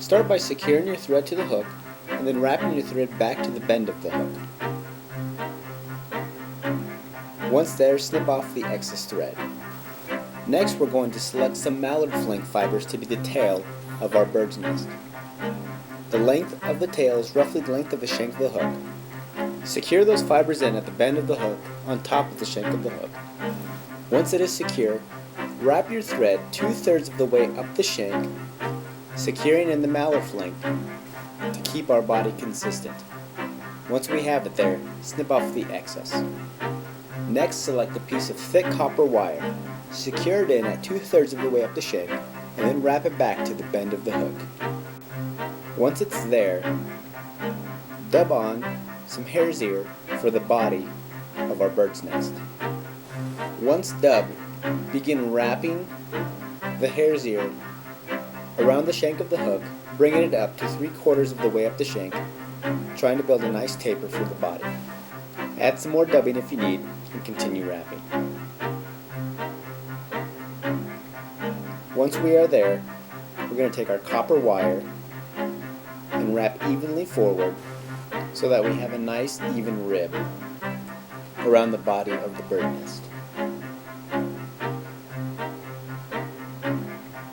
Start by securing your thread to the hook and then wrapping your thread back to the bend of the hook. Once there, snip off the excess thread. Next, we're going to select some mallard flank fibers to be the tail of our bird's nest. The length of the tail is roughly the length of the shank of the hook. Secure those fibers in at the bend of the hook on top of the shank of the hook. Once it is secure, wrap your thread 2/3 of the way up the shank, securing in the mallard flank to keep our body consistent. Once we have it there, snip off the excess. Next, select a piece of thick copper wire, secure it in at 2/3 of the way up the shank, and then wrap it back to the bend of the hook. Once it's there, dub on some hare's ear for the body of our bird's nest. Once dubbed, begin wrapping the hare's ear around the shank of the hook, bringing it up to 3/4 of the way up the shank, trying to build a nice taper for the body. Add some more dubbing if you need, and continue wrapping. Once we are there, we're going to take our copper wire and wrap evenly forward so that we have a nice even rib around the body of the bird nest.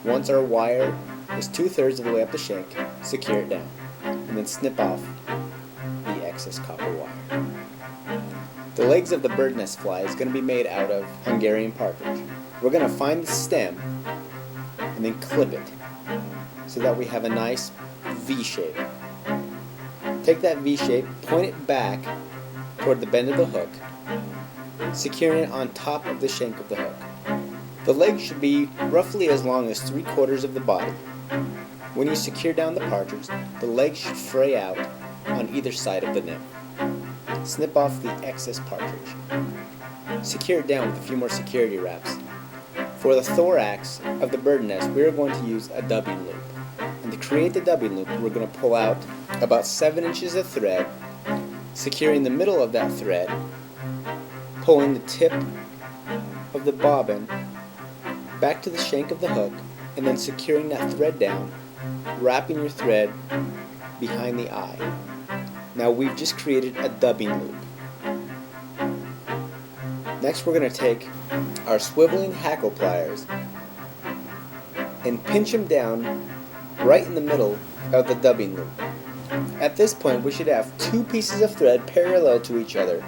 Once our wire is 2/3 of the way up the shank, secure it down, and then snip off the excess copper wire. The legs of the bird nest fly is going to be made out of Hungarian partridge. We're going to find the stem and then clip it so that we have a nice V shape. Take that V shape, point it back toward the bend of the hook, securing it on top of the shank of the hook. The legs should be roughly as long as 3/4 of the body. When you secure down the partridge, the legs should fray out on either side of the nymph. Snip off the excess partridge. Secure it down with a few more security wraps. For the thorax of the bird nest, we are going to use a dubbing loop. And to create the dubbing loop, we're going to pull out about 7 inches of thread, securing the middle of that thread, pulling the tip of the bobbin back to the shank of the hook, and then securing that thread down, wrapping your thread behind the eye. Now we've just created a dubbing loop. Next, we're going to take our swiveling hackle pliers and pinch them down right in the middle of the dubbing loop. At this point, we should have 2 pieces of thread parallel to each other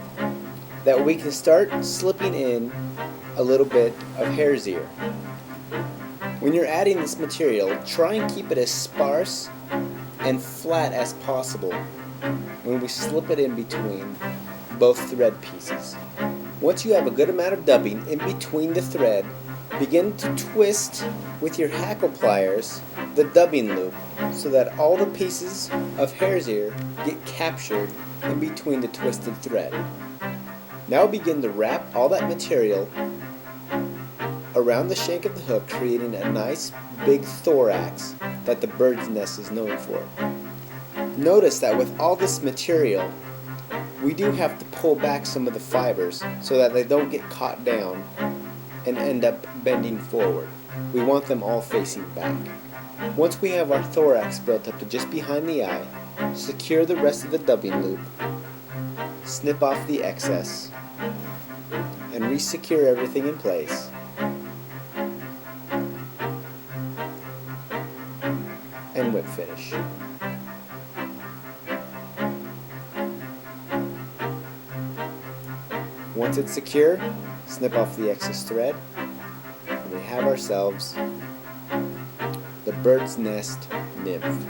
that we can start slipping in a little bit of hare's ear. When you're adding this material, try and keep it as sparse and flat as possible when we slip it in between both thread pieces. Once you have a good amount of dubbing in between the thread, begin to twist with your hackle pliers the dubbing loop so that all the pieces of hare's ear get captured in between the twisted thread. Now begin to wrap all that material around the shank of the hook, creating a nice big thorax that the bird's nest is known for. Notice that with all this material, we do have to pull back some of the fibers so that they don't get caught down and end up bending forward. We want them all facing back. Once we have our thorax built up to just behind the eye, secure the rest of the dubbing loop, snip off the excess, and re-secure everything in place. And whip finish. Once it's secure, snip off the excess thread, and we have ourselves the Bird's Nest Nymph.